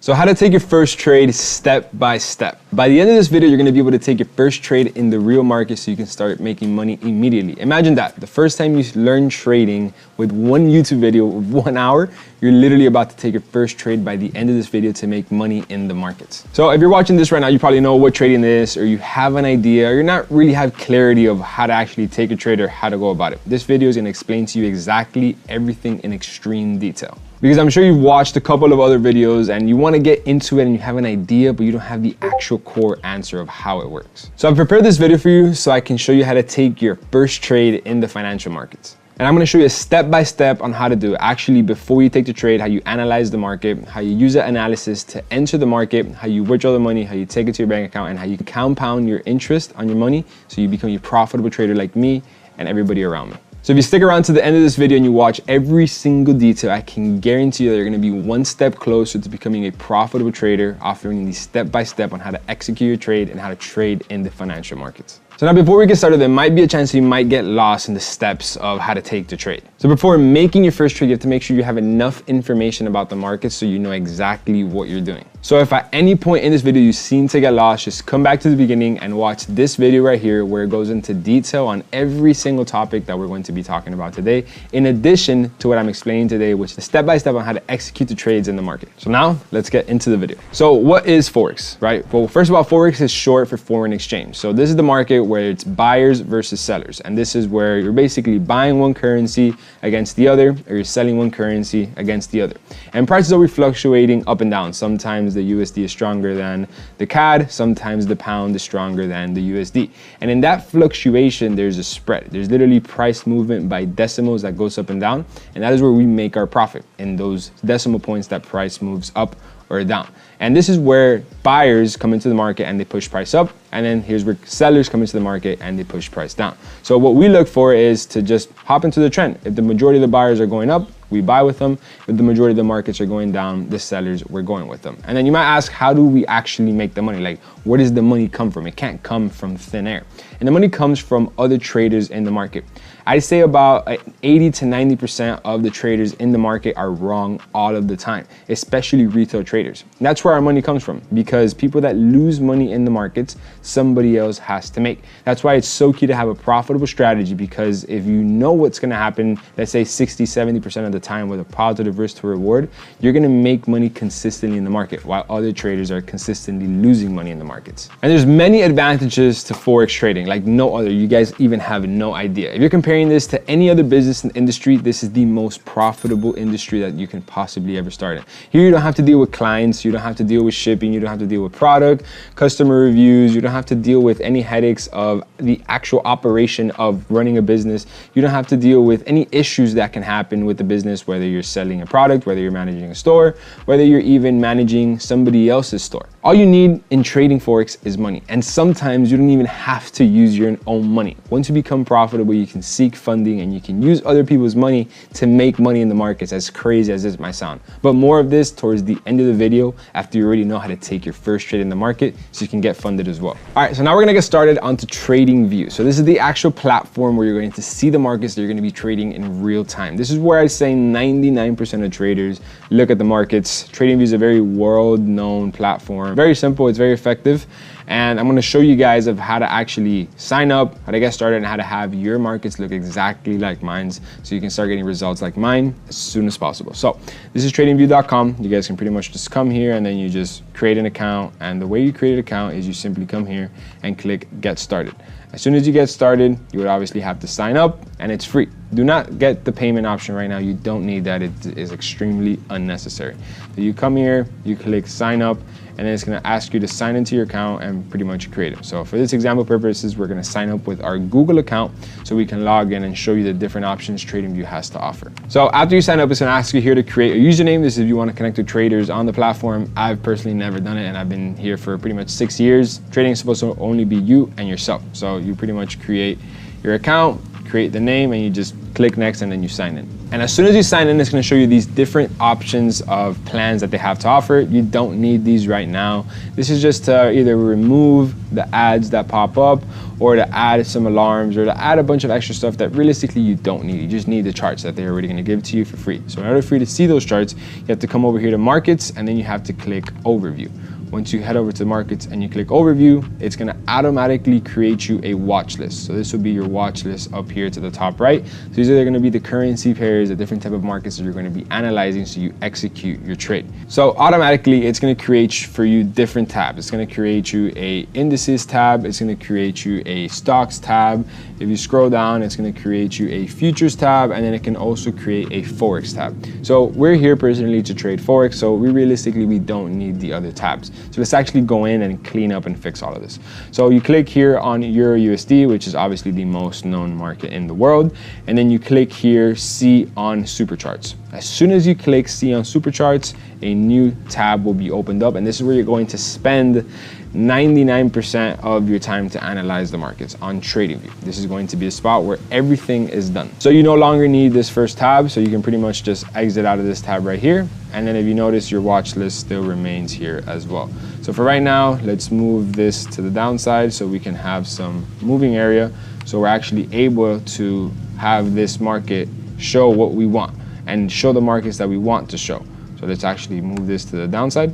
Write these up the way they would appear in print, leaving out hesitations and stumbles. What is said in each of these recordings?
So how to take your first trade step by step. By the end of this video, you're gonna be able to take your first trade in the real market so you can start making money immediately. Imagine that, the first time you learn trading with one YouTube video of 1 hour, you're literally about to take your first trade by the end of this video to make money in the markets. So if you're watching this right now, you probably know what trading is, or you have an idea, or you're not really have clarity of how to actually take a trade or how to go about it. This video is gonna explain to you exactly everything in extreme detail. Because I'm sure you've watched a couple of other videos and you want to get into it and you have an idea, but you don't have the actual core answer of how it works. So I've prepared this video for you so I can show you how to take your first trade in the financial markets. And I'm going to show you a step-by-step on how to do it. Actually, before you take the trade, how you analyze the market, how you use that analysis to enter the market, how you withdraw the money, how you take it to your bank account, and how you compound your interest on your money so you become a profitable trader like me and everybody around me. So if you stick around to the end of this video and you watch every single detail, I can guarantee you that you're gonna be one step closer to becoming a profitable trader, offering these step-by-step on how to execute your trade and how to trade in the financial markets. So now before we get started, there might be a chance you might get lost in the steps of how to take the trade. So before making your first trade, you have to make sure you have enough information about the market so you know exactly what you're doing. So if at any point in this video you seem to get lost, just come back to the beginning and watch this video right here where it goes into detail on every single topic that we're going to be talking about today, in addition to what I'm explaining today, which is the step-by-step on how to execute the trades in the market. So now let's get into the video. So what is Forex, right? Well, first of all, Forex is short for foreign exchange. So this is the market where it's buyers versus sellers. And this is where you're basically buying one currency against the other, or you're selling one currency against the other. And prices are fluctuating up and down. Sometimes the USD is stronger than the CAD, sometimes the pound is stronger than the USD. And in that fluctuation, there's a spread. There's literally price movement by decimals that goes up and down. And that is where we make our profit, in those decimal points that price moves up or down. And this is where buyers come into the market and they push price up. And then here's where sellers come into the market and they push price down. So what we look for is to just hop into the trend. If the majority of the buyers are going up, we buy with them. If the majority of the markets are going down, the sellers, we're going with them. And then you might ask, how do we actually make the money? Like, where does the money come from? It can't come from thin air. And the money comes from other traders in the market. I'd say about 80 to 90% of the traders in the market are wrong all of the time, especially retail traders. And that's where our money comes from, because people that lose money in the markets, somebody else has to make. That's why it's so key to have a profitable strategy, because if you know what's gonna happen, let's say 60, 70% of the time with a positive risk to reward, you're gonna make money consistently in the market, while other traders are consistently losing money in the markets. And there's many advantages to Forex trading, like no other. You guys even have no idea. If you're comparing this to any other business and industry, this is the most profitable industry that you can possibly ever start in. Here you don't have to deal with clients, you don't have to deal with shipping, you don't have to deal with product, customer reviews, you don't have to deal with any headaches of the actual operation of running a business. You don't have to deal with any issues that can happen with the business, whether you're selling a product, whether you're managing a store, whether you're even managing somebody else's store. All you need in trading Forex is money. And sometimes you don't even have to use your own money. Once you become profitable, you can seek funding and you can use other people's money to make money in the markets, as crazy as this might sound. But more of this towards the end of the video, after you already know how to take your first trade in the market so you can get funded as well. All right, so now we're gonna get started onto Trading View. So this is the actual platform where you're going to see the markets that you're gonna be trading in real time. This is where I say 99% of traders look at the markets. Trading View is a very world-known platform. Very simple, it's very effective. And I'm gonna show you guys of how to actually sign up, how to get started, and how to have your markets look exactly like mine so you can start getting results like mine as soon as possible. So this is tradingview.com. You guys can pretty much just come here and then you just create an account. And the way you create an account is you simply come here and click Get Started. As soon as you get started, you would obviously have to sign up, and it's free. Do not get the payment option right now. You don't need that. It is extremely unnecessary. So you come here, you click sign up, and then it's gonna ask you to sign into your account and pretty much create it. So for this example purposes, we're gonna sign up with our Google account so we can log in and show you the different options TradingView has to offer. So after you sign up, it's gonna ask you here to create a username. This is if you wanna connect with traders on the platform. I've personally never done it, and I've been here for pretty much 6 years. Trading is supposed to only be you and yourself. So you pretty much create your account, create the name, and you just click next, and then you sign in. And as soon as you sign in, it's going to show you these different options of plans that they have to offer. You don't need these right now. This is just to either remove the ads that pop up, or to add some alarms, or to add a bunch of extra stuff that realistically you don't need. You just need the charts that they're already going to give to you for free. So in order for you to see those charts, you have to come over here to markets, and then you have to click overview. Once you head over to markets and you click overview, it's going to automatically create you a watch list. So this will be your watch list up here to the top right. So these are going to be the currency pairs, the different type of markets that you're going to be analyzing so you execute your trade. So automatically it's going to create for you different tabs. It's going to create you a indices tab. It's going to create you a stocks tab. If you scroll down, it's going to create you a futures tab, and then it can also create a Forex tab. So we're here personally to trade Forex, so we don't need the other tabs. So let's actually go in and clean up and fix all of this. So you click here on Euro USD, which is obviously the most known market in the world, and then you click here see on supercharts. As soon as you click see on supercharts, a new tab will be opened up, and this is where you're going to spend 99% of your time to analyze the markets on TradingView. This is going to be a spot where everything is done. So you no longer need this first tab, so you can pretty much just exit out of this tab right here. And then if you notice, your watch list still remains here as well. So for right now, let's move this to the downside so we can have some moving area. So we're actually able to have this market show what we want and show the markets that we want to show. So let's actually move this to the downside.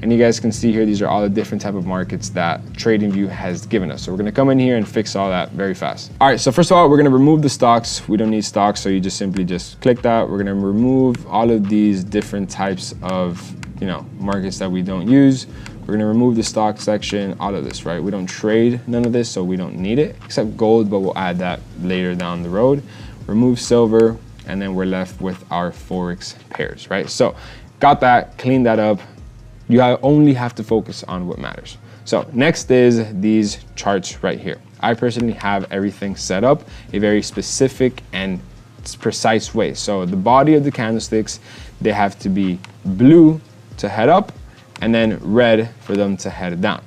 And you guys can see here, these are all the different type of markets that TradingView has given us. So we're gonna come in here and fix all that very fast. All right, so first of all, we're gonna remove the stocks. We don't need stocks, so you just simply click that. We're gonna remove all of these different types of markets that we don't use. We're gonna remove the stock section, all of this, right? We don't trade none of this, so we don't need it, except gold, but we'll add that later down the road. Remove silver, and then we're left with our Forex pairs, right? So got that, cleaned that up. You only have to focus on what matters. So next is these charts right here. I personally have everything set up a very specific and precise way. So the body of the candlesticks, they have to be blue to head up, and then red for them to head down.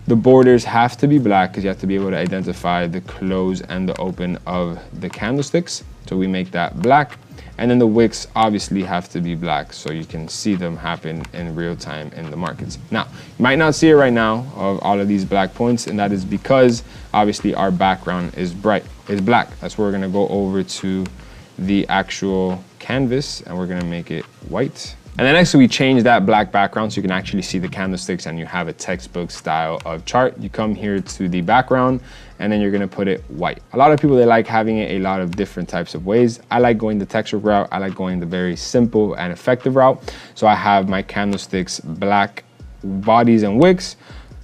The borders have to be black because you have to be able to identify the close and the open of the candlesticks. So we make that black. And then the wicks obviously have to be black so you can see them happen in real time in the markets. Now, you might not see it right now of all of these black points, and that is because obviously our background is black. That's where we're gonna go over to the actual canvas and we're gonna make it white. And then next we change that black background so you can actually see the candlesticks and you have a textbook style of chart. You come here to the background and then you're gonna put it white. A lot of people, they like having it a lot of different types of ways. I like going the textbook route. I like going the very simple and effective route. So I have my candlesticks black bodies and wicks,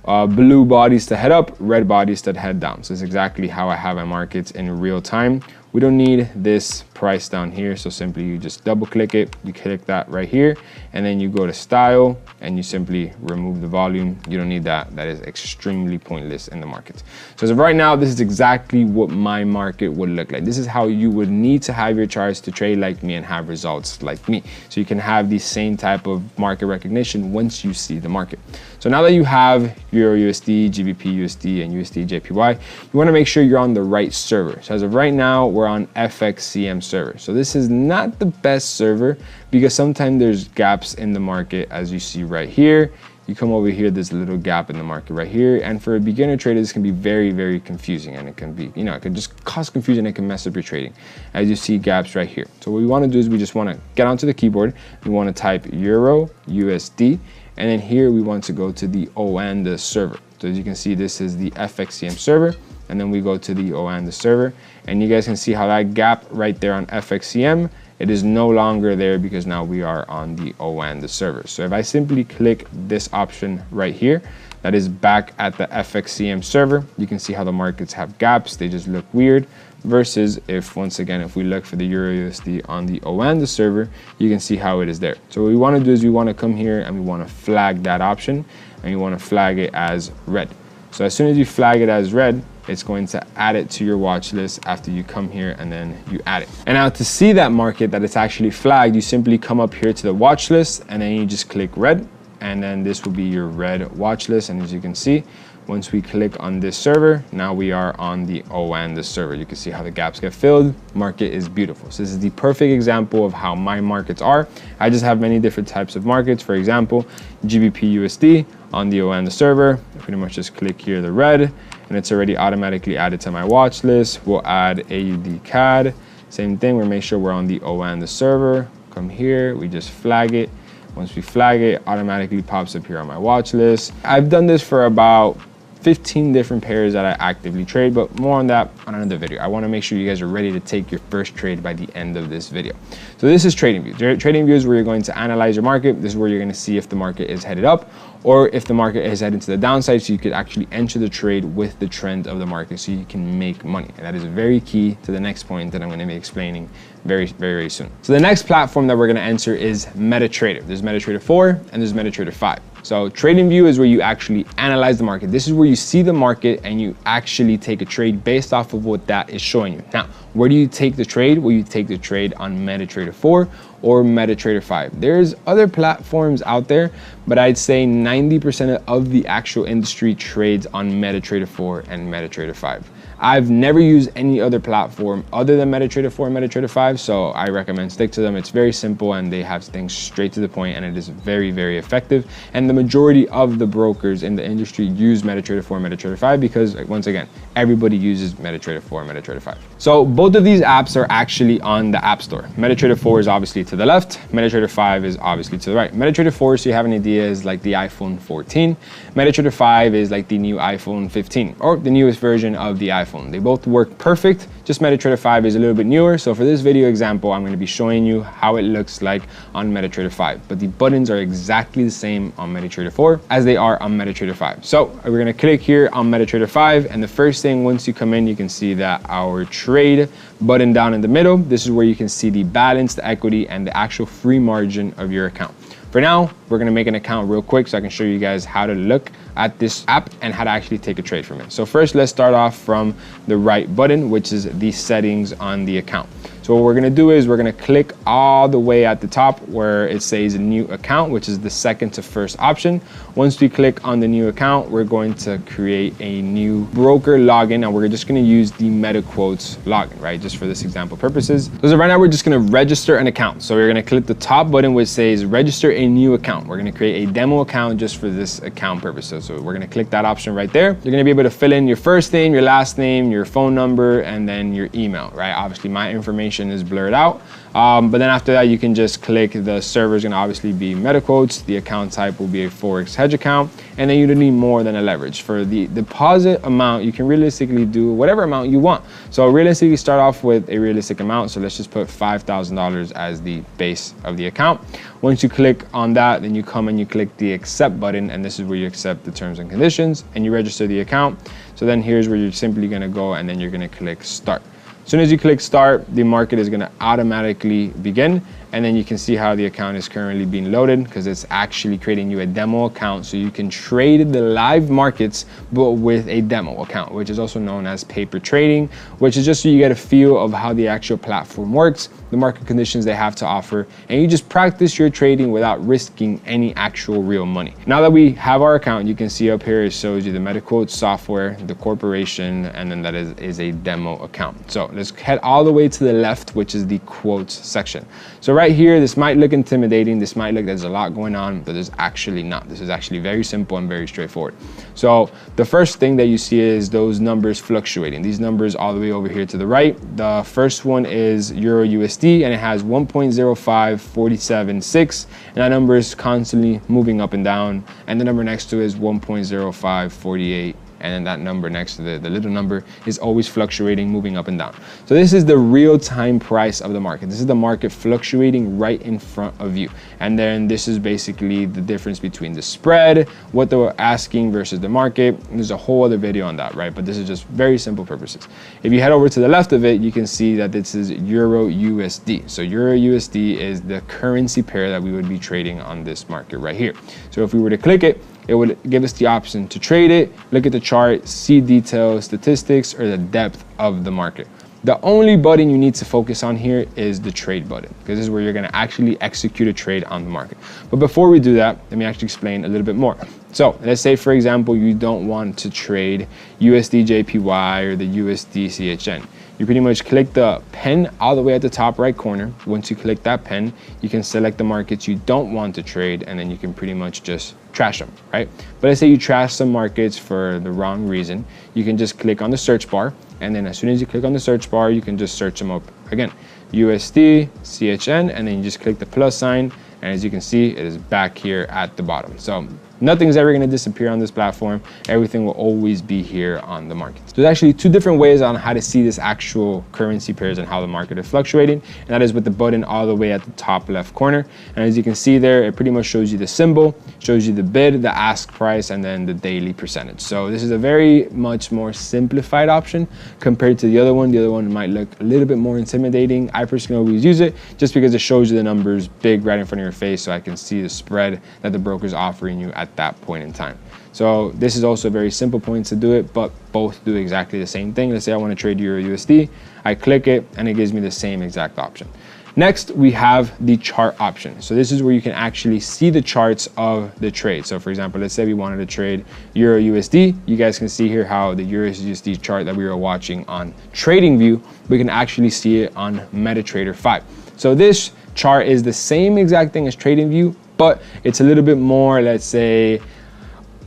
blue bodies to head up, red bodies to head down. So it's exactly how I have my markets in real time. We don't need this price down here, so simply you just double click it, you click that right here, and then you go to style and you simply remove the volume. You don't need that. That is extremely pointless in the market. So as of right now, this is exactly what my market would look like. This is how you would need to have your charts to trade like me and have results like me. So you can have the same type of market recognition once you see the market. So now that you have Euro USD, GBP USD, and USD JPY, you want to make sure you're on the right server. So as of right now, we're on FXCM server. So this is not the best server because sometimes there's gaps in the market, as you see right here. You come over here, there's a little gap in the market right here. And for a beginner trader, this can be very, very confusing. And it can be, it can just cause confusion. It can mess up your trading. As you see gaps right here. So what we want to do is we just want to get onto the keyboard. We want to type Euro USD. And then here we want to go to the OANDA server. So as you can see, this is the FXCM server. And then we go to the OANDA server. And you guys can see how that gap right there on FXCM, it is no longer there because now we are on the OANDA server. So if I simply click this option right here, that is back at the FXCM server, you can see how the markets have gaps. They just look weird. Versus if, once again, if we look for the Euro USD on the OANDA server, you can see how it is there. So what we want to do is we want to come here and we want to flag that option and you want to flag it as red. So as soon as you flag it as red, it's going to add it to your watch list after you come here and then you add it. And now to see that market that it's actually flagged, you simply come up here to the watch list and then you just click red. And then this will be your red watch list. And as you can see, Once we click on this server, now we are on the OAN, the server. You can see how the gaps get filled. Market is beautiful. So this is the perfect example of how my markets are. I just have many different types of markets. For example, GBP USD on the OAN, the server. I pretty much just click here, the red, and it's already automatically added to my watch list. We'll add AUD CAD. Same thing, we'll make sure we're on the OAN, the server. Come here, we just flag it. Once we flag it, automatically pops up here on my watch list. I've done this for about 15 different pairs that I actively trade, but more on that on another video. I want to make sure you guys are ready to take your first trade by the end of this video. So this is TradingView. TradingView is where you're going to analyze your market. This is where you're going to see if the market is headed up or if the market is heading to the downside, so you could actually enter the trade with the trend of the market so you can make money. And that is very key to the next point that I'm going to be explaining very soon. So the next platform that we're going to enter is MetaTrader. There's MetaTrader 4 and there's MetaTrader 5. So TradingView is where you actually analyze the market. This is where you see the market and you actually take a trade based off of what that is showing you. Now, where do you take the trade? Well, you take the trade on MetaTrader 4 or MetaTrader 5. There's other platforms out there, but I'd say 90% of the actual industry trades on MetaTrader 4 and MetaTrader 5. I've never used any other platform other than MetaTrader 4 and MetaTrader 5, so I recommend stick to them. It's very simple and they have things straight to the point, and it is very effective. And the majority of the brokers in the industry use MetaTrader 4 and MetaTrader 5 because, once again, everybody uses MetaTrader 4 and MetaTrader 5. So both of these apps are actually on the App Store. MetaTrader 4 is obviously to the left, MetaTrader 5 is obviously to the right. MetaTrader 4, so you have an idea, is like the iPhone 14. MetaTrader 5 is like the new iPhone 15 or the newest version of the iPhone. They both work perfect, just MetaTrader 5 is a little bit newer. So for this video example, I'm going to be showing you how it looks like on MetaTrader 5, but the buttons are exactly the same on MetaTrader 4 as they are on MetaTrader 5. So we're going to click here on MetaTrader 5, and the first thing, once you come in, you can see that our trade button down in the middle, this is where you can see the balance, the equity, and the actual free margin of your account. For now, we're gonna make an account real quick so I can show you guys how to look at this app and how to actually take a trade from it. So first, let's start off from the right button, which is the settings on the account. So what we're gonna do is we're gonna click all the way at the top where it says new account, which is the second to first option. Once we click on the new account, we're going to create a new broker login, and we're just gonna use the MetaQuotes login, right? Just for this example purposes. So right now we're just gonna register an account. So we're gonna click the top button which says register a new account. We're gonna create a demo account just for this account purposes. So we're gonna click that option right there. You're gonna be able to fill in your first name, your last name, your phone number, and then your email, right? Obviously my information is blurred out, but then after that you can just click the server is going to obviously be MetaQuotes. The account type will be a Forex hedge account, and then you don't need more than a leverage. For the deposit amount, you can realistically do whatever amount you want. So realistically start off with a realistic amount, so let's just put $5,000 as the base of the account. Once you click on that, then you come and you click the accept button, and this is where you accept the terms and conditions and you register the account. So then here's where you're simply going to go, and then you're going to click start. As soon as you click start, the market is going to automatically begin, and then you can see how the account is currently being loaded because it's actually creating you a demo account so you can trade the live markets but with a demo account, which is also known as paper trading, which is just so you get a feel of how the actual platform works, the market conditions they have to offer, and you just practice your trading without risking any actual real money. Now that we have our account, you can see up here it shows you the MetaQuotes software, the corporation, and then that is a demo account. So let's head all the way to the left, which is the quotes section. So right here, this might look intimidating, this might look there's a lot going on, but there's actually not. This is actually very simple and very straightforward. So the first thing that you see is those numbers fluctuating. These numbers all the way over here to the right. The first one is Euro USD, and it has 1.05476, and that number is constantly moving up and down, and the number next to it is 1.0548, and then that number next to the little number is always fluctuating, moving up and down. So this is the real-time price of the market. This is the market fluctuating right in front of you. And then this is basically the difference between the spread, what they were asking versus the market. And there's a whole other video on that, right? But this is just very simple purposes. If you head over to the left of it, you can see that this is Euro USD. So Euro USD is the currency pair that we would be trading on this market right here. So if we were to click it, it would give us the option to trade it, look at the chart, see details, statistics, or the depth of the market. The only button you need to focus on here is the trade button, because this is where you're gonna actually execute a trade on the market. But before we do that, let me actually explain a little bit more. So let's say, for example, you don't want to trade USD JPY or the USD CHN. You pretty much click the pen all the way at the top right corner. Once you click that pen, you can select the markets you don't want to trade, and then you can pretty much just trash them, right? But let's say you trash some markets for the wrong reason. You can just click on the search bar, and then as soon as you click on the search bar, you can just search them up again. USD, CHN, and then you just click the plus sign, and as you can see, it is back here at the bottom. So nothing's ever gonna disappear on this platform. Everything will always be here on the market. So there's actually two different ways on how to see this actual currency pairs and how the market is fluctuating. And that is with the button all the way at the top left corner. And as you can see there, it pretty much shows you the symbol, shows you the bid, the ask price, and then the daily percentage. So this is a very much more simplified option compared to the other one. The other one might look a little bit more intimidating. I personally always use it just because it shows you the numbers big right in front of your face, so I can see the spread that the broker is offering you at that point in time. So this is also a very simple point to do it, but both do exactly the same thing. Let's say I want to trade Euro USD. I click it and it gives me the same exact option. Next, we have the chart option. So this is where you can actually see the charts of the trade. So for example, let's say we wanted to trade Euro USD. You guys can see here how the Euro USD chart that we were watching on TradingView, we can actually see it on MetaTrader 5. So this chart is the same exact thing as TradingView, but it's a little bit more, let's say,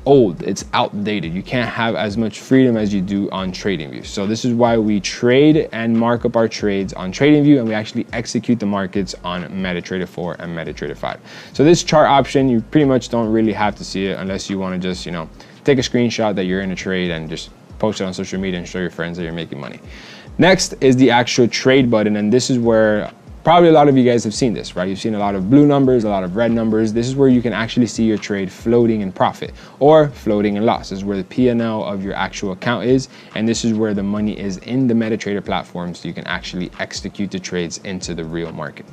old. It's outdated. You can't have as much freedom as you do on TradingView. So this is why we trade and mark up our trades on TradingView, and we actually execute the markets on MetaTrader 4 and MetaTrader 5. So this chart option, you pretty much don't really have to see it unless you want to just, you know, take a screenshot that you're in a trade and just post it on social media and show your friends that you're making money. Next is the actual trade button, and this is where probably a lot of you guys have seen this, right? You've seen a lot of blue numbers, a lot of red numbers. This is where you can actually see your trade floating in profit or floating in loss. This is where the P&L of your actual account is, and this is where the money is in the MetaTrader platform, so you can actually execute the trades into the real market.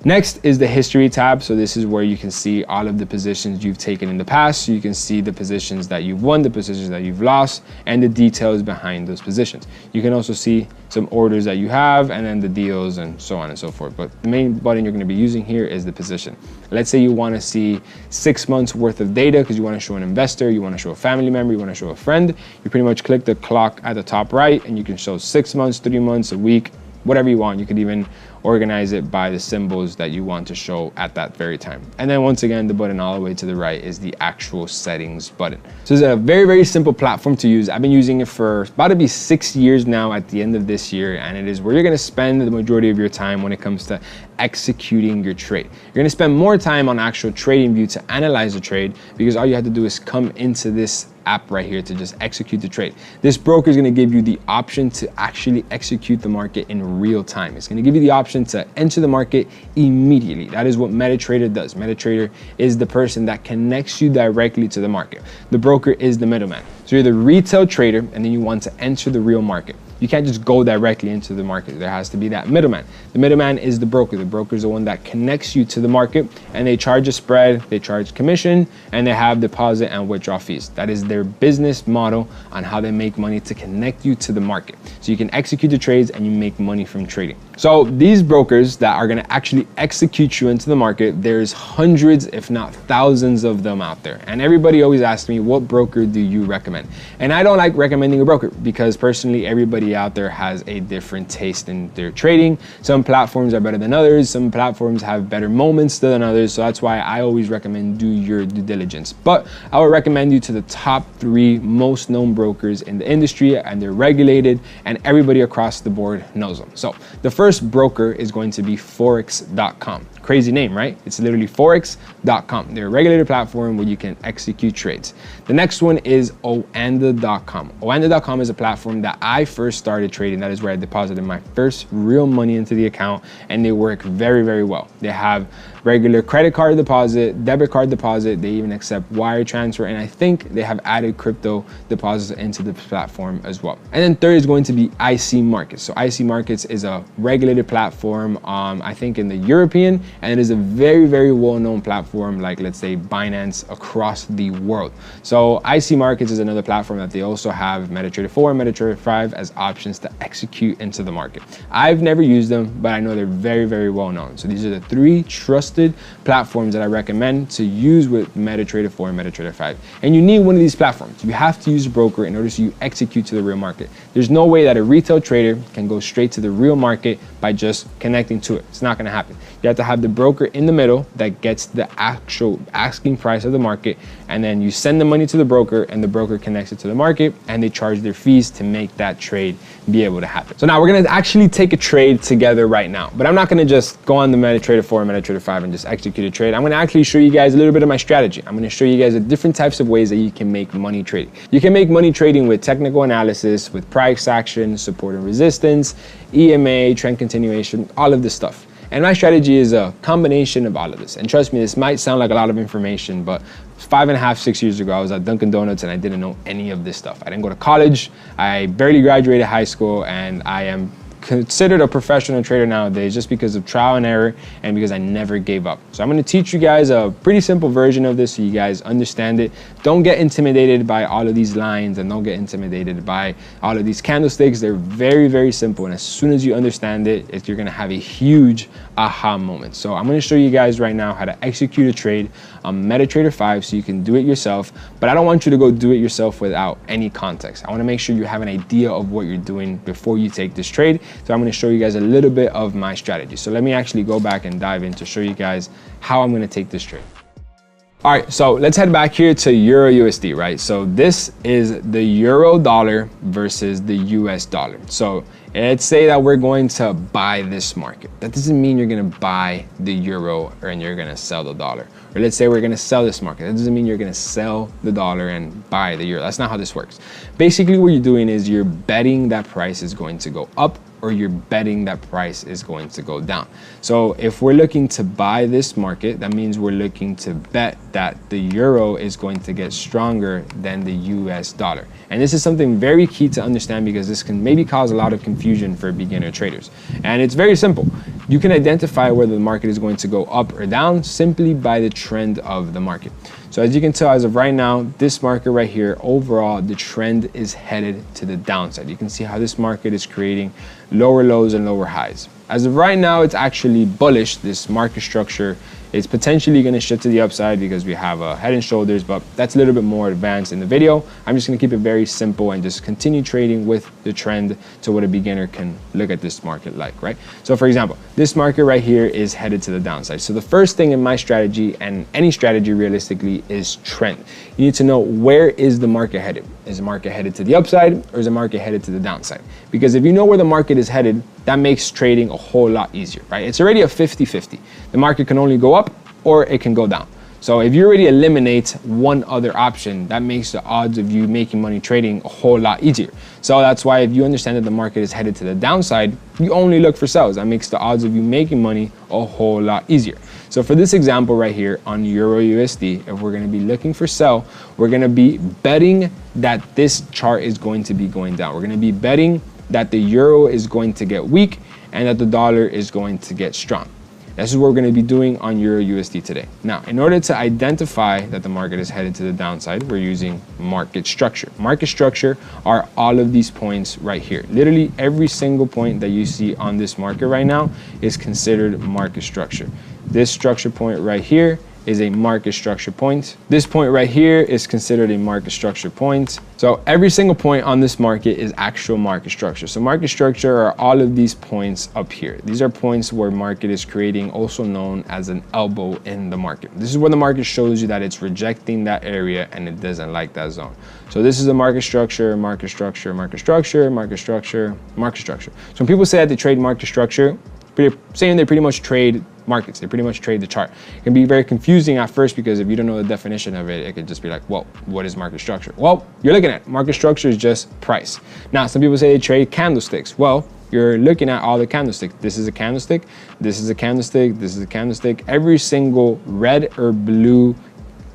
Next is the history tab. So this is where you can see all of the positions you've taken in the past. So you can see the positions that you've won, the positions that you've lost, and the details behind those positions. You can also see some orders that you have, and then the deals and so on and so forth. But the main button you're going to be using here is the position. Let's say you want to see 6 months worth of data because you want to show an investor, you want to show a family member, you want to show a friend. You pretty much click the clock at the top right, and you can show 6 months, 3 months, a week, whatever you want. You could even organize it by the symbols that you want to show at that very time. And then once again, the button all the way to the right is the actual settings button. So it's a very, very simple platform to use. I've been using it for about to be 6 years now at the end of this year, and it is where you're gonna spend the majority of your time when it comes to executing your trade. You're gonna spend more time on actual TradingView to analyze the trade, because all you have to do is come into this app right here to just execute the trade. This broker is going to give you the option to actually execute the market in real time. It's going to give you the option to enter the market immediately. That is what MetaTrader does. MetaTrader is the person that connects you directly to the market. The broker is the middleman. So you're the retail trader, and then you want to enter the real market. You can't just go directly into the market. There has to be that middleman. The middleman is the broker. The broker is the one that connects you to the market, and they charge a spread, they charge commission, and they have deposit and withdrawal fees. That is their business model on how they make money to connect you to the market. So you can execute the trades and you make money from trading. So these brokers that are gonna actually execute you into the market, there's hundreds, if not thousands of them out there. And everybody always asks me, what broker do you recommend? And I don't like recommending a broker, because personally, everybody out there has a different taste in their trading. Some platforms are better than others. Some platforms have better moments than others. So that's why I always recommend do your due diligence. But I would recommend you to the top 3 most known brokers in the industry, and they're regulated, and everybody across the board knows them. So the first broker is going to be Forex.com. Crazy name, right? It's literally Forex.com. They're a regulated platform where you can execute trades. The next one is Oanda.com. Oanda.com is a platform that I first started trading. That is where I deposited my first real money into the account, and they work very, very well. They have regular credit card deposit, debit card deposit. They even accept wire transfer, and I think they have added crypto deposits into the platform as well. And then third is going to be IC Markets. So IC Markets is a regulated regulated platform, I think in the European, and it is a very, very well-known platform like, let's say, Binance across the world. So IC Markets is another platform that they also have MetaTrader 4 and MetaTrader 5 as options to execute into the market. I've never used them, but I know they're very, very well known. So these are the 3 trusted platforms that I recommend to use with MetaTrader 4 and MetaTrader 5. And you need one of these platforms. You have to use a broker in order to execute to the real market. There's no way that a retail trader can go straight to the real market by just connecting to it. It's not going to happen. You have to have the broker in the middle that gets the actual asking price of the market, and then you send the money to the broker and the broker connects it to the market, and they charge their fees to make that trade be able to happen. So now we're going to actually take a trade together right now, but I'm not going to just go on the MetaTrader 4 and MetaTrader 5 and just execute a trade. I'm going to actually show you guys a little bit of my strategy. I'm going to show you guys the different types of ways that you can make money trading. You can make money trading with technical analysis, with price action, support and resistance, EMA, trend continuation, all of this stuff. And my strategy is a combination of all of this. And trust me, this might sound like a lot of information, but 5.5, 6 years ago, I was at Dunkin' Donuts and I didn't know any of this stuff. I didn't go to college. I barely graduated high school, and I am considered a professional trader nowadays just because of trial and error and because I never gave up. So I'm going to teach you guys a pretty simple version of this so you guys understand it. Don't get intimidated by all of these lines, and don't get intimidated by all of these candlesticks. They're very, very simple, and as soon as you understand it, you're going to have a huge aha moment. So I'm going to show you guys right now how to execute a trade on MetaTrader 5 so you can do it yourself, but I don't want you to go do it yourself without any context. I want to make sure you have an idea of what you're doing before you take this trade. So I'm going to show you guys a little bit of my strategy. So let me actually go back and dive in to show you guys how I'm going to take this trade. All right, so let's head back here to Euro USD, right? So this is the Euro dollar versus the US dollar. So let's say that we're going to buy this market. That doesn't mean you're going to buy the euro and you're going to sell the dollar. Or let's say we're going to sell this market. That doesn't mean you're going to sell the dollar and buy the euro. That's not how this works. Basically, what you're doing is you're betting that price is going to go up, or you're betting that price is going to go down. So if we're looking to buy this market, that means we're looking to bet that the euro is going to get stronger than the US dollar. And this is something very key to understand because this can maybe cause a lot of confusion for beginner traders. And it's very simple. You can identify whether the market is going to go up or down simply by the trend of the market. So as you can tell, as of right now, this market right here, overall, the trend is headed to the downside. You can see how this market is creating lower lows and lower highs. As of right now, it's actually bullish. This market structure is potentially going to shift to the upside because we have a head and shoulders, but that's a little bit more advanced in the video. I'm just going to keep it very simple and just continue trading with the trend to what a beginner can look at this market like, right? So for example, this market right here is headed to the downside. So the first thing in my strategy, and any strategy realistically, is trend. You need to know, where is the market headed? Is the market headed to the upside, or is the market headed to the downside? Because if you know where the market is headed, that makes trading a whole lot easier, right? It's already a 50-50. The market can only go up or it can go down. So if you already eliminate one other option, that makes the odds of you making money trading a whole lot easier. So that's why if you understand that the market is headed to the downside, you only look for sells. That makes the odds of you making money a whole lot easier. So for this example right here on Euro USD, if we're going to be looking for sell, we're going to be betting that this chart is going to be going down. We're going to be betting that the euro is going to get weak and that the dollar is going to get strong. This is what we're going to be doing on Euro USD today. Now, in order to identify that the market is headed to the downside, we're using market structure. Market structure are all of these points right here. Literally every single point that you see on this market right now is considered market structure. This structure point right here is a market structure point. This point right here is considered a market structure point. So every single point on this market is actual market structure. So market structure are all of these points up here. These are points where market is creating, also known as an elbow in the market. This is where the market shows you that it's rejecting that area and it doesn't like that zone. So this is a market structure, market structure, market structure, market structure, market structure. So when people say that they trade market structure, saying they pretty much trade markets, they pretty much trade the chart. It can be very confusing at first because if you don't know the definition of it, it could just be like, well, what is market structure? Well, you're looking at market structure is just price. Now, some people say they trade candlesticks. Well, you're looking at all the candlesticks. This is a candlestick, this is a candlestick, this is a candlestick. Every single red or blue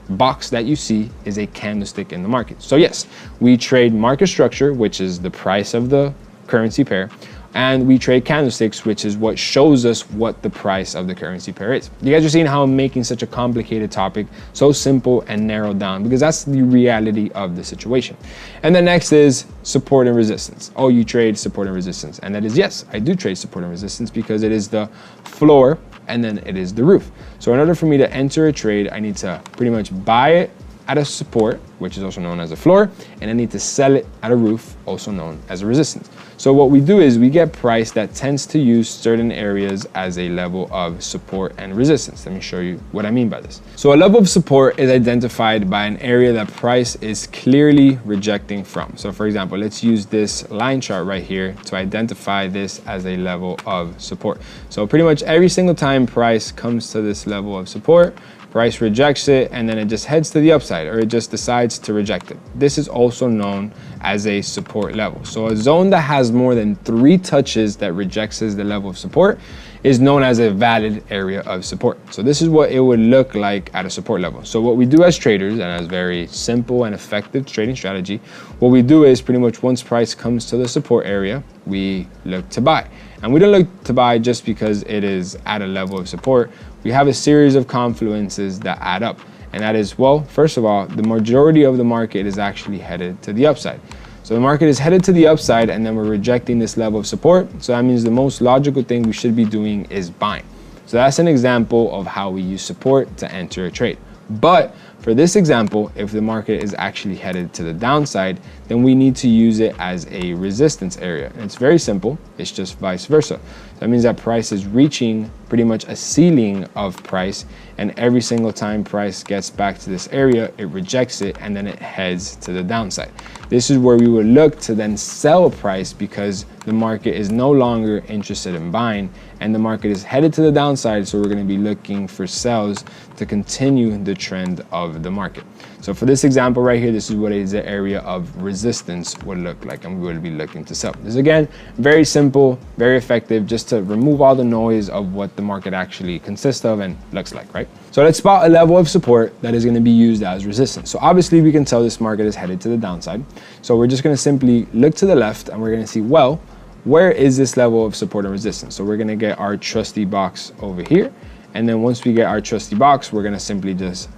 box that you see is a candlestick in the market. So yes, we trade market structure, which is the price of the currency pair, and we trade candlesticks, which is what shows us what the price of the currency pair is. You guys are seeing how I'm making such a complicated topic so simple and narrowed down, because that's the reality of the situation. And then next is support and resistance. Oh, you trade support and resistance. And that is, yes, I do trade support and resistance, because it is the floor and then it is the roof. So in order for me to enter a trade, I need to pretty much buy it at a support, which is also known as a floor, and I need to sell it at a roof, also known as a resistance. So what we do is we get price that tends to use certain areas as a level of support and resistance. Let me show you what I mean by this. So a level of support is identified by an area that price is clearly rejecting from. So for example, let's use this line chart right here to identify this as a level of support. So pretty much every single time price comes to this level of support, price rejects it, and then it just heads to the upside, or it just decides to reject it. This is also known as a support level. So a zone that has more than 3 touches that rejects as the level of support is known as a valid area of support. So this is what it would look like at a support level. So what we do as traders, and as very simple and effective trading strategy, what we do is pretty much once price comes to the support area, we look to buy. And we don't look to buy just because it is at a level of support. We have a series of confluences that add up. And that is, well, first of all, the majority of the market is actually headed to the upside. So the market is headed to the upside, and then we're rejecting this level of support. So that means the most logical thing we should be doing is buying. So that's an example of how we use support to enter a trade. But for this example, if the market is actually headed to the downside, then we need to use it as a resistance area. And it's very simple. It's just vice versa. That means that price is reaching pretty much a ceiling of price, and every single time price gets back to this area, it rejects it, and then it heads to the downside. This is where we would look to then sell price, because the market is no longer interested in buying, and the market is headed to the downside, so we're going to be looking for sells to continue the trend of the market. So for this example right here, this is what the area of resistance would look like, and we will be looking to sell. This, again, very simple, very effective, just to remove all the noise of what the market actually consists of and looks like, right? So let's spot a level of support that is going to be used as resistance. So obviously we can tell this market is headed to the downside. So we're just going to simply look to the left, and we're going to see, well, where is this level of support and resistance? So we're going to get our trusty box over here. And then once we get our trusty box, we're going to simply just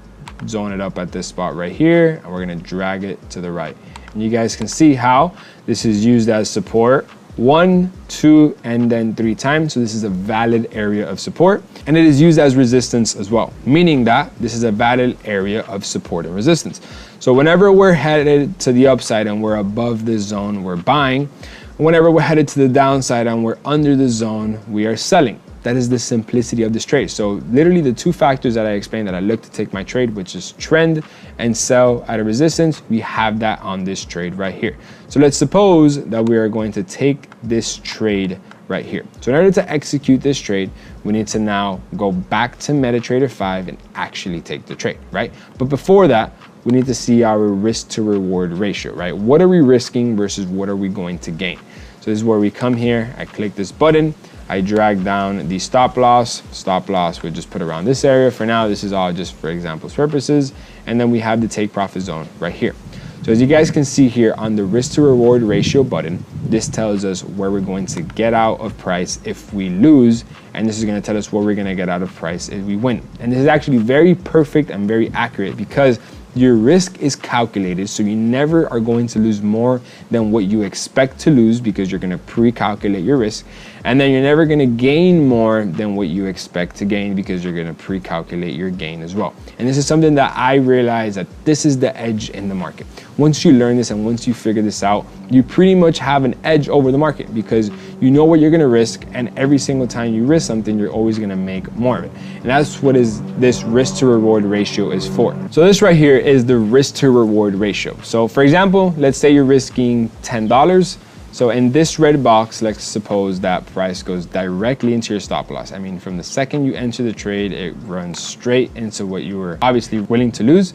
zone it up at this spot right here, and we're going to drag it to the right. And you guys can see how this is used as support 1, 2, and then 3 times. So this is a valid area of support, and it is used as resistance as well, meaning that this is a valid area of support and resistance. So whenever we're headed to the upside and we're above this zone, we're buying. Whenever we're headed to the downside and we're under the zone, we are selling. That is the simplicity of this trade. So literally the 2 factors that I explained that I look to take my trade, which is trend and sell at a resistance, we have that on this trade right here. So let's suppose that we are going to take this trade right here. So in order to execute this trade, we need to now go back to MetaTrader 5 and actually take the trade, right? But before that, we need to see our risk to reward ratio, right? What are we risking versus what are we going to gain? So this is where we come here, I click this button, I drag down the stop loss. Stop loss we'll just put around this area. For now, this is all just for examples purposes. And then we have the take profit zone right here. So as you guys can see here on the risk to reward ratio button, this tells us where we're going to get out of price if we lose. And this is going to tell us where we're going to get out of price if we win. And this is actually very perfect and very accurate, because your risk is calculated, so you never are going to lose more than what you expect to lose, because you're going to pre-calculate your risk. And then you're never going to gain more than what you expect to gain, because you're going to pre-calculate your gain as well. And this is something that I realized that this is the edge in the market. Once you learn this and once you figure this out, you pretty much have an edge over the market, because you know what you're going to risk, and every single time you risk something, you're always going to make more of it. And that's what this risk to reward ratio is for. So this right here is the risk to reward ratio. So for example, let's say you're risking $10. So in this red box, let's suppose that price goes directly into your stop loss. I mean, from the second you enter the trade, it runs straight into what you were obviously willing to lose.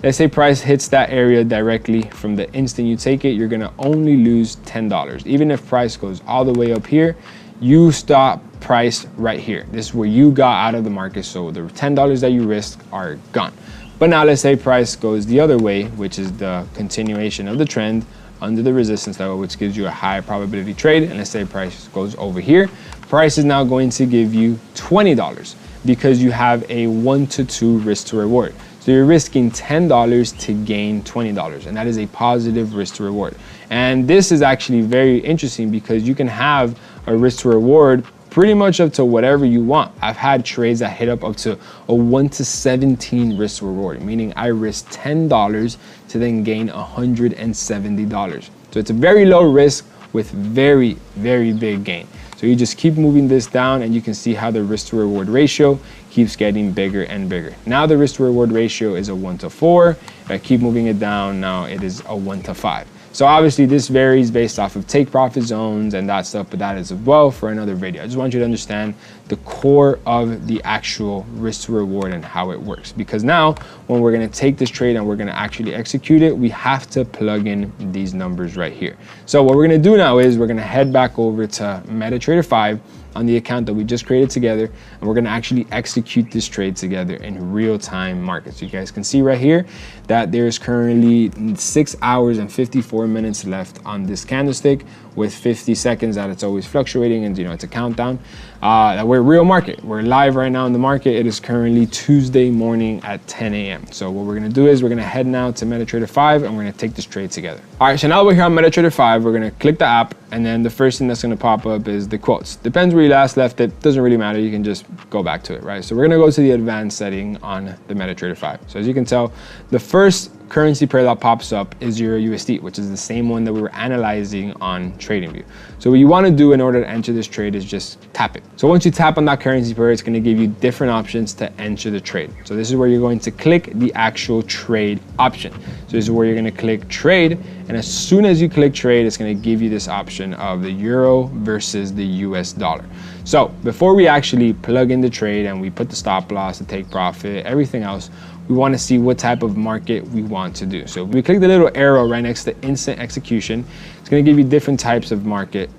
Let's say price hits that area directly. From the instant you take it, you're gonna only lose $10. Even if price goes all the way up here, you stop price right here. This is where you got out of the market, so the $10 that you risked are gone. But now let's say price goes the other way, which is the continuation of the trend, under the resistance level, which gives you a high probability trade. And let's say price goes over here. Price is now going to give you $20 because you have a 1 to 2 risk to reward. So you're risking $10 to gain $20, and that is a positive risk to reward. And this is actually very interesting because you can have a risk to reward pretty much up to whatever you want. I've had trades that hit up to a 1 to 17 risk to reward, meaning I risk $10 to then gain $170. So it's a very low risk with very, very big gain. So you just keep moving this down and you can see how the risk to reward ratio keeps getting bigger and bigger. Now the risk to reward ratio is a 1 to 4. If I keep moving it down, now it is a 1 to 5. So obviously this varies based off of take profit zones and that stuff, but that is as well for another video. I just want you to understand the core of the actual risk to reward and how it works. Because now when we're gonna take this trade and we're gonna actually execute it, we have to plug in these numbers right here. So what we're gonna do now is we're gonna head back over to MetaTrader 5 on the account that we just created together, and we're gonna actually execute this trade together in real-time market. So you guys can see right here that there's currently 6 hours and 54 minutes left on this candlestick with 50 seconds that it's always fluctuating, and it's a countdown. We're real market. We're live right now in the market. It is currently Tuesday morning at 10 a.m. So what we're gonna do is we're gonna head now to MetaTrader 5 and we're gonna take this trade together. All right, so now we're here on MetaTrader 5, we're gonna click the app, and then the first thing that's gonna pop up is the quotes. Depends where you last left it, doesn't really matter, you can just go back to it, right? So we're gonna go to the advanced setting on the MetaTrader 5. So as you can tell, the first currency pair that pops up is Euro USD, which is the same one that we were analyzing on TradingView. So what you want to do in order to enter this trade is just tap it. So once you tap on that currency pair, it's going to give you different options to enter the trade. So this is where you're going to click the actual trade option. So this is where you're going to click trade, and as soon as you click trade, it's going to give you this option of the euro versus the US dollar. So before we actually plug in the trade and we put the stop loss, the take profit, everything else, we want to see what type of market we want to do. So if we click the little arrow right next to instant execution, it's going to give you different types of market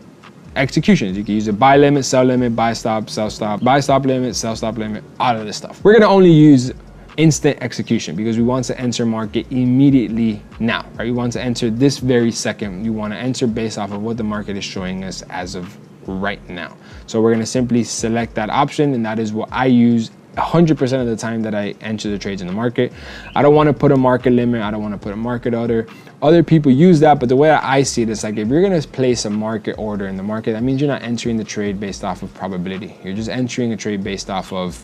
executions. You can use a buy limit, sell limit, buy stop, sell stop, buy stop limit, sell stop limit, all of this stuff. We're going to only use instant execution because we want to enter market immediately now, right? We want to enter this very second. You want to enter based off of what the market is showing us as of right now. So we're going to simply select that option, and that is what I use 100% of the time that I enter the trades in the market. I don't want to put a market limit. I don't want to put a market order. Other people use that, but the way I see it is like if you're going to place a market order in the market, that means you're not entering the trade based off of probability. You're just entering a trade based off of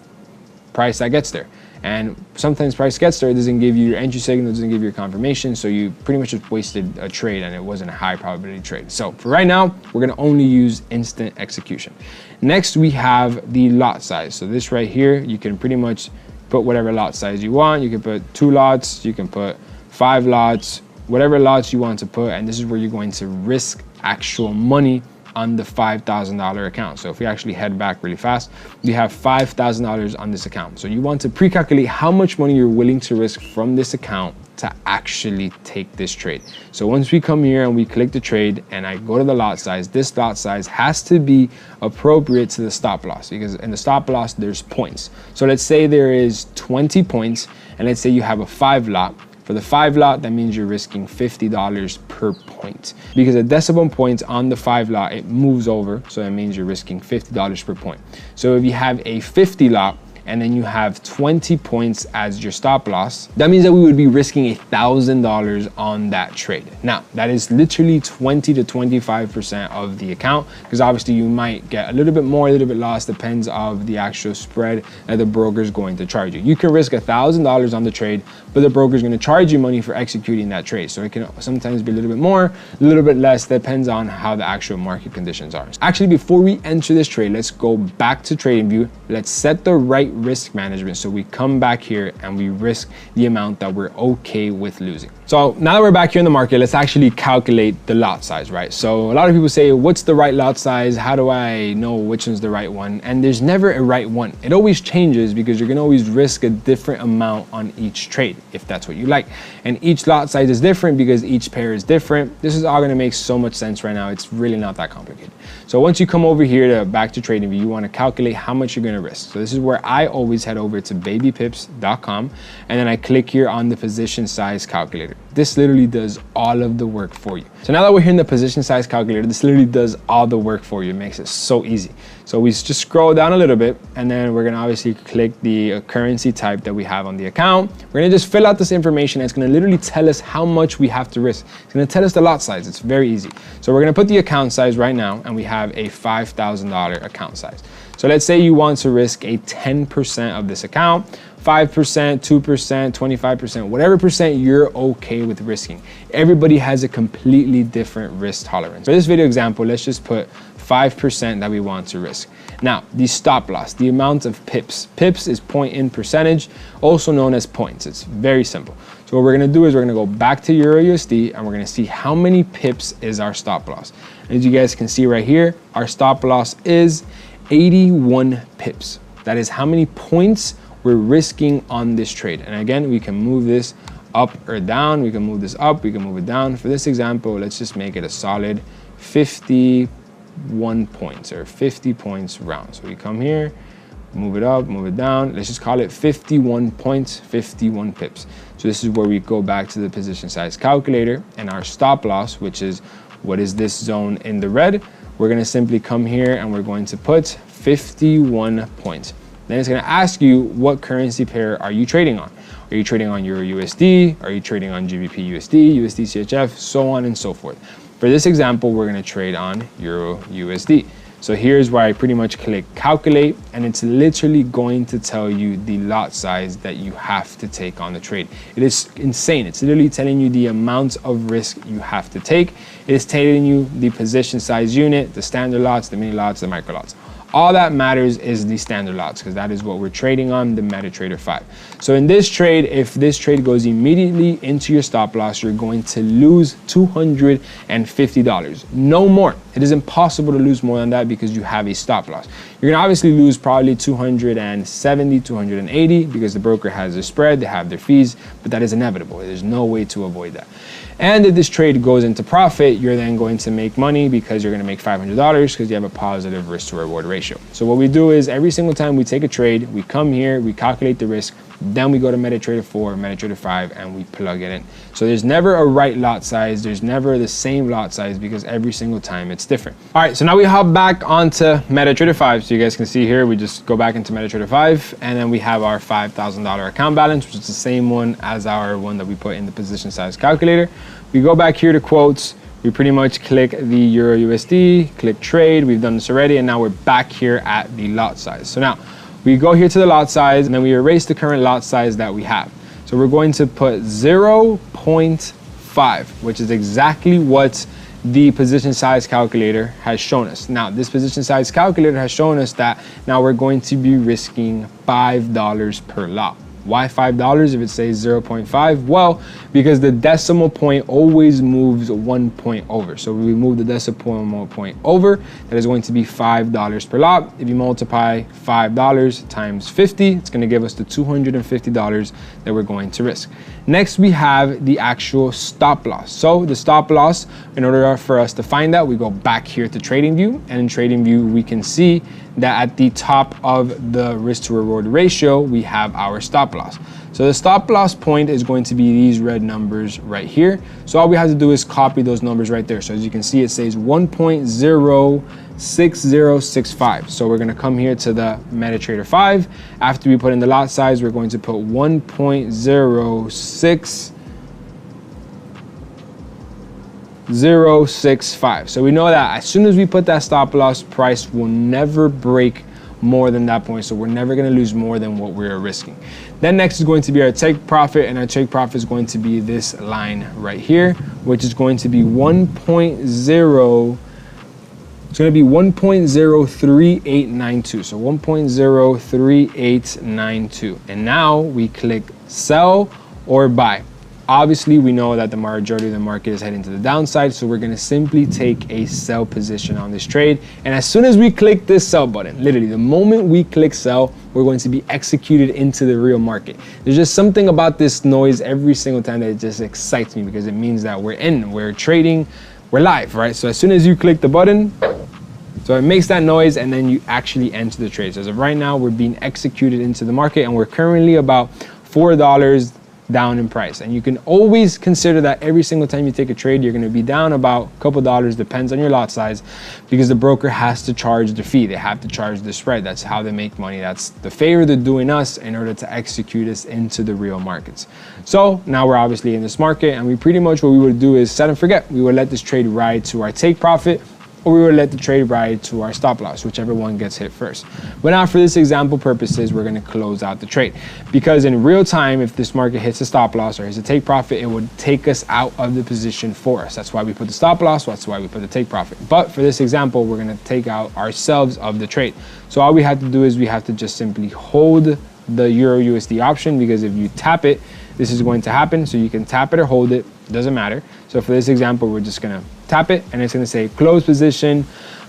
price that gets there. And sometimes price gets there, it doesn't give you your entry signal, it doesn't give you your confirmation, so you pretty much just wasted a trade and it wasn't a high probability trade. So for right now, we're gonna only use instant execution. Next, we have the lot size. So this right here, you can pretty much put whatever lot size you want. You can put 2 lots, you can put 5 lots, whatever lots you want to put, and this is where you're going to risk actual money on the $5,000 account. So if we actually head back really fast, we have $5,000 on this account. So you want to pre-calculate how much money you're willing to risk from this account to actually take this trade. So once we come here and we click the trade and I go to the lot size, this lot size has to be appropriate to the stop loss, because in the stop loss, there's points. So let's say there is 20 points, and let's say you have a 5 lot. For the 5 lot, that means you're risking $50 per point, because a decimal point on the 5 lot, it moves over. So that means you're risking $50 per point. So if you have a 50 lot and then you have 20 points as your stop loss, that means that we would be risking $1,000 on that trade. Now, that is literally 20 to 25% of the account, because obviously you might get a little bit more, a little bit less, depends on the actual spread that the broker is going to charge you. You can risk $1,000 on the trade, but the broker is going to charge you money for executing that trade. So it can sometimes be a little bit more, a little bit less, depends on how the actual market conditions are. Actually, before we enter this trade, let's go back to TradingView. Let's set the right risk management, so we come back here and we risk the amount that we're okay with losing. So now that we're back here in the market, let's actually calculate the lot size, right? So a lot of people say, what's the right lot size? How do I know which one's the right one? And there's never a right one. It always changes, because you're gonna always risk a different amount on each trade, if that's what you like. And each lot size is different because each pair is different. This is all gonna make so much sense right now. It's really not that complicated. So once you come over here to back to TradingView, you wanna calculate how much you're gonna risk. So this is where I always head over to babypips.com, and then I click here on the position size calculator. This literally does all of the work for you. So now that we're here in the position size calculator, this literally does all the work for you. It makes it so easy. So we just scroll down a little bit, and then we're gonna obviously click the currency type that we have on the account. We're gonna just fill out this information, and it's gonna literally tell us how much we have to risk. It's gonna tell us the lot size. It's very easy. So we're gonna put the account size right now, and we have a $5,000 account size. So let's say you want to risk a 10% of this account, 5%, 2%, 25%, whatever percent you're okay with risking. Everybody has a completely different risk tolerance. For this video example, let's just put 5% that we want to risk. Now, the stop loss, the amount of pips. Pips is point in percentage, also known as points. It's very simple. So what we're gonna do is we're gonna go back to Euro USD, and we're gonna see how many pips is our stop loss. As you guys can see right here, our stop loss is 81 pips. That is how many points we're risking on this trade. And again, we can move this up or down. We can move this up, we can move it down. For this example, let's just make it a solid 51 points or 50 points round. So we come here, move it up, move it down. Let's just call it 51 points, 51 pips. So this is where we go back to the position size calculator, and our stop loss, which is what is this zone in the red, we're gonna simply come here and we're going to put 51 points. Then it's gonna ask you, what currency pair are you trading on? Are you trading on Euro USD? Are you trading on GBP USD, USD CHF, so on and so forth? For this example, we're gonna trade on Euro USD. So here's where I pretty much click calculate, and it's literally going to tell you the lot size that you have to take on the trade. It is insane. It's literally telling you the amount of risk you have to take. It is telling you the position size unit, the standard lots, the mini lots, the micro lots. All that matters is the standard lots, because that is what we're trading on, the MetaTrader 5. So in this trade, if this trade goes immediately into your stop loss, you're going to lose $250. No more. It is impossible to lose more than that because you have a stop loss. You're gonna obviously lose probably 270, 280 because the broker has their spread, they have their fees, but that is inevitable. There's no way to avoid that. And if this trade goes into profit, you're then going to make money because you're gonna make $500 because you have a positive risk to reward ratio. So what we do is every single time we take a trade, we come here, we calculate the risk, then we go to MetaTrader 4, MetaTrader 5, and we plug it in. So there's never a right lot size. There's never the same lot size because every single time it's different. All right, so now we hop back onto MetaTrader 5. So you guys can see here, we just go back into MetaTrader 5, and then we have our $5,000 account balance, which is the same one as our one that we put in the position size calculator. We go back here to quotes. We pretty much click the Euro USD, click trade. We've done this already, and now we're back here at the lot size. So now we go here to the lot size, and then we erase the current lot size that we have. So we're going to put 0.5, which is exactly what the position size calculator has shown us. Now, this position size calculator has shown us that now we're going to be risking $5 per lot. Why $5 if it says 0.5? Well, because the decimal point always moves 1 point over. So we move the decimal point over, that is going to be $5 per lot. If you multiply $5 times 50, it's going to give us the $250 that we're going to risk. Next, we have the actual stop loss. So the stop loss, in order for us to find that, we go back here to TradingView, and in TradingView, we can see that at the top of the risk to reward ratio, we have our stop loss. So the stop loss point is going to be these red numbers right here. So all we have to do is copy those numbers right there. So as you can see, it says 1.06065. So we're gonna come here to the MetaTrader 5. After we put in the lot size, we're going to put 1.06065. So we know that as soon as we put that stop loss, price will never break more than that point. So we're never going to lose more than what we're risking. Then next is going to be our take profit, and our take profit is going to be this line right here, which is going to be 1.0. It's going to be 1.03892. So 1.03892. And now we click sell or buy. Obviously, we know that the majority of the market is heading to the downside, so we're gonna simply take a sell position on this trade. And as soon as we click this sell button, literally the moment we click sell, we're going to be executed into the real market. There's just something about this noise every single time that it just excites me because it means that we're trading, we're live, right? So as soon as you click the button, so it makes that noise and then you actually enter the trade. So as of right now, we're being executed into the market and we're currently about $4 down in price. And you can always consider that every single time you take a trade, you're going to be down about a couple dollars, depends on your lot size, because the broker has to charge the fee. They have to charge the spread. That's how they make money. That's the favor they're doing us in order to execute us into the real markets. So now we're obviously in this market, and we pretty much what we would do is set and forget. We would let this trade ride to our take profit, or we would let the trade ride to our stop loss, whichever one gets hit first. But now for this example purposes, we're gonna close out the trade, because in real time, if this market hits a stop loss or hits a take profit, it would take us out of the position for us. That's why we put the stop loss, that's why we put the take profit. But for this example, we're gonna take out ourselves of the trade. So all we have to do is we have to just simply hold the Euro USD option, because if you tap it, this is going to happen. So you can tap it or hold it, doesn't matter. So for this example, we're just gonna tap it, and it's gonna say close position,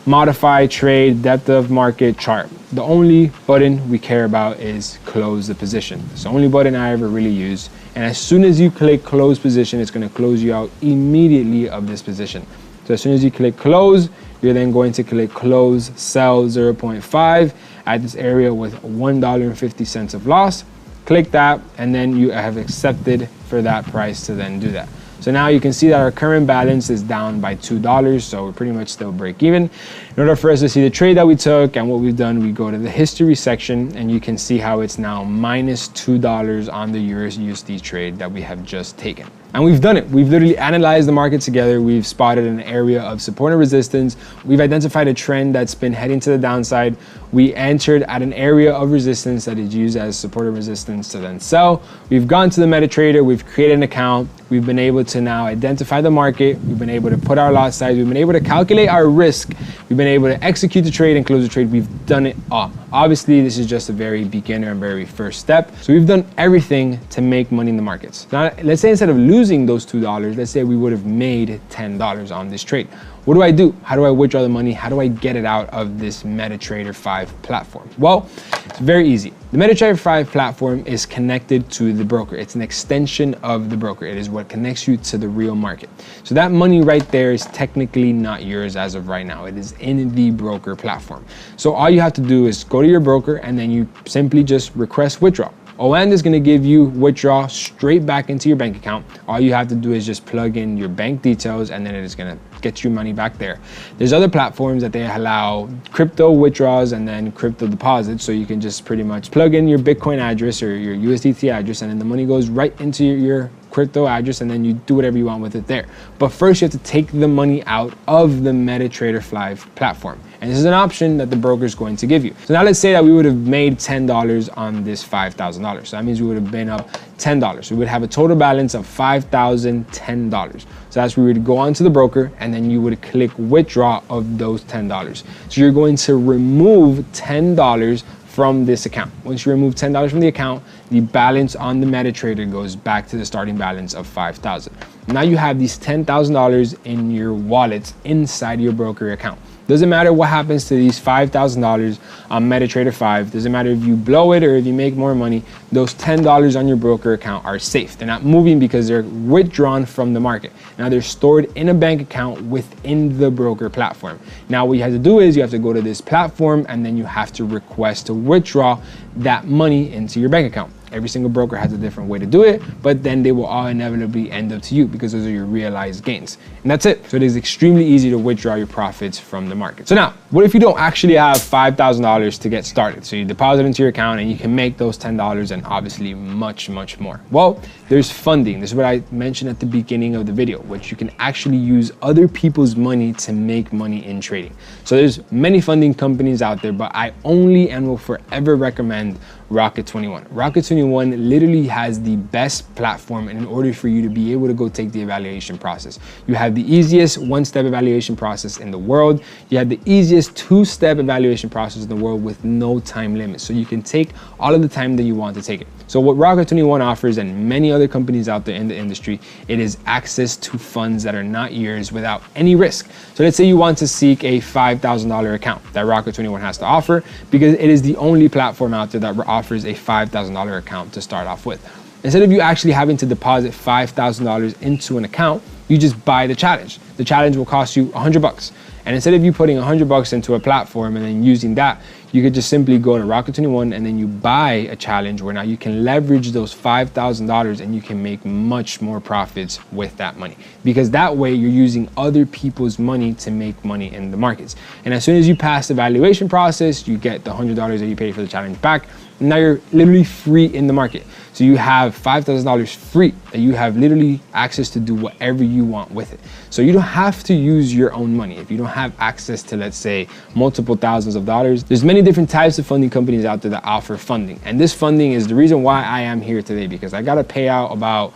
modify trade, depth of market chart. The only button we care about is close the position. It's the only button I ever really use. And as soon as you click close position, it's gonna close you out immediately of this position. So as soon as you click close, you're then going to click close sell 0.5 at this area with $1.50 of loss. Click that, and then you have accepted for that price to then do that. So now you can see that our current balance is down by $2, so we're pretty much still break even. In order for us to see the trade that we took and what we've done, we go to the history section, and you can see how it's now minus $2 on the Euro USD trade that we have just taken. And we've done it. We've literally analyzed the market together. We've spotted an area of support and resistance. We've identified a trend that's been heading to the downside. We entered at an area of resistance that is used as support and resistance to then sell. We've gone to the MetaTrader. We've created an account. We've been able to now identify the market. We've been able to put our lot size. We've been able to calculate our risk. We've been able to execute the trade and close the trade. We've done it all. Obviously, this is just a very beginner and very first step. So we've done everything to make money in the markets. Now, let's say instead of losing those $2, let's say we would have made $10 on this trade. What do I do? How do I withdraw the money? How do I get it out of this MetaTrader 5 platform? Well, it's very easy. The MetaTrader 5 platform is connected to the broker. It's an extension of the broker. It is what connects you to the real market. So that money right there is technically not yours as of right now. It is in the broker platform. So all you have to do is go to your broker, and then you simply just request withdrawal. ON is going to give you withdraw straight back into your bank account. All you have to do is just plug in your bank details, and then it is going to get your money back there. There's other platforms that they allow crypto withdrawals and then crypto deposits. So you can just pretty much plug in your Bitcoin address or your USDT address, and then the money goes right into your crypto address, and then you do whatever you want with it there. But first you have to take the money out of the MetaTrader 5 platform. And this is an option that the broker is going to give you. So now let's say that we would have made $10 on this $5,000. So that means we would have been up $10. So we would have a total balance of $5,010. So that's where we would go on to the broker, and then you would click withdraw of those $10. So you're going to remove $10 from this account. Once you remove $10 from the account, the balance on the MetaTrader goes back to the starting balance of $5,000. Now you have these $10,000 in your wallet inside your broker account. Doesn't matter what happens to these $5,000 on MetaTrader 5. Doesn't matter if you blow it or if you make more money. Those $10 on your broker account are safe. They're not moving because they're withdrawn from the market. Now they're stored in a bank account within the broker platform. Now what you have to do is you have to go to this platform, and then you have to request to withdraw that money into your bank account. Every single broker has a different way to do it, but then they will all inevitably end up to you because those are your realized gains. And that's it. So it is extremely easy to withdraw your profits from the market. So now, what if you don't actually have $5,000 to get started? So you deposit into your account and you can make those $10 and obviously much, much more. Well, there's funding. This is what I mentioned at the beginning of the video, which you can actually use other people's money to make money in trading. So there's many funding companies out there, but I only and will forever recommend Rocket 21. Rocket 21 literally has the best platform in order for you to be able to go take the evaluation process. You have the easiest one-step evaluation process in the world. You have the easiest two-step evaluation process in the world with no time limit. So you can take all of the time that you want to take it. So what Rocket 21 offers, and many other companies out there in the industry, it is access to funds that are not yours without any risk. So let's say you want to seek a $5,000 account that Rocket 21 has to offer, because it is the only platform out there that offers a $5,000 account to start off with. Instead of you actually having to deposit $5,000 into an account, you just buy the challenge. The challenge will cost you $100. And instead of you putting $100 into a platform and then using that, you could just simply go to Rocket 21 and then you buy a challenge where now you can leverage those $5,000 and you can make much more profits with that money, because that way you're using other people's money to make money in the markets. And as soon as you pass the valuation process, you get the $100 that you paid for the challenge back. Now you're literally free in the market. So you have $5,000 free that you have literally access to do whatever you want with it. So you don't have to use your own money. If you don't have access to, let's say, multiple thousands of dollars, there's many different types of funding companies out there that offer funding. And this funding is the reason why I am here today, because I got a payout about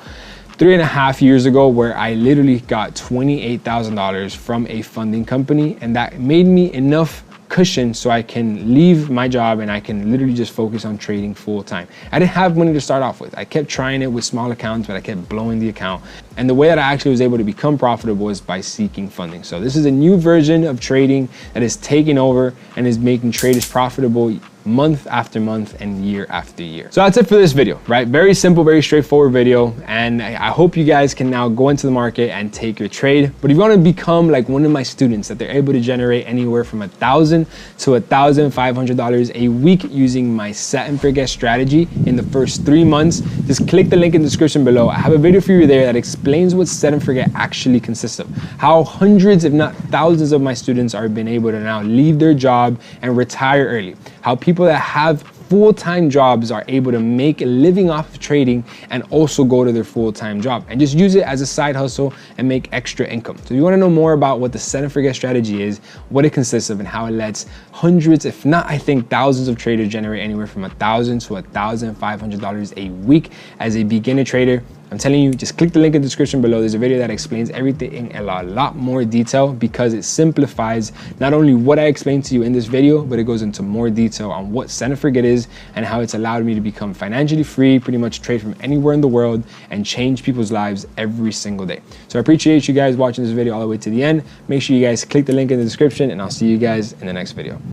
3.5 years ago where I literally got $28,000 from a funding company, and that made me enough cushion so I can leave my job and I can literally just focus on trading full time. I didn't have money to start off with. I kept trying it with small accounts, but I kept blowing the account. And the way that I actually was able to become profitable is by seeking funding. So this is a new version of trading that is taking over and is making traders profitable month after month and year after year. So that's it for this video, right? Very simple, very straightforward video. And I hope you guys can now go into the market and take your trade. But if you want to become like one of my students that they're able to generate anywhere from $1,000 to $1,500 a week using my set and forget strategy in the first 3 months, just click the link in the description below. I have a video for you there that explains what set and forget actually consists of, how hundreds, if not thousands of my students are being able to now leave their job and retire early, how people that have full-time jobs are able to make a living off of trading and also go to their full-time job and just use it as a side hustle and make extra income. So if you want to know more about what the set and forget strategy is, what it consists of, and how it lets hundreds, if not I think thousands of traders generate anywhere from $1,000 to $1,500 a week as a beginner trader, I'm telling you, just click the link in the description below. There's a video that explains everything in a lot more detail, because it simplifies not only what I explained to you in this video, but it goes into more detail on what set and forget is and how it's allowed me to become financially free, pretty much trade from anywhere in the world and change people's lives every single day. So I appreciate you guys watching this video all the way to the end. Make sure you guys click the link in the description, and I'll see you guys in the next video.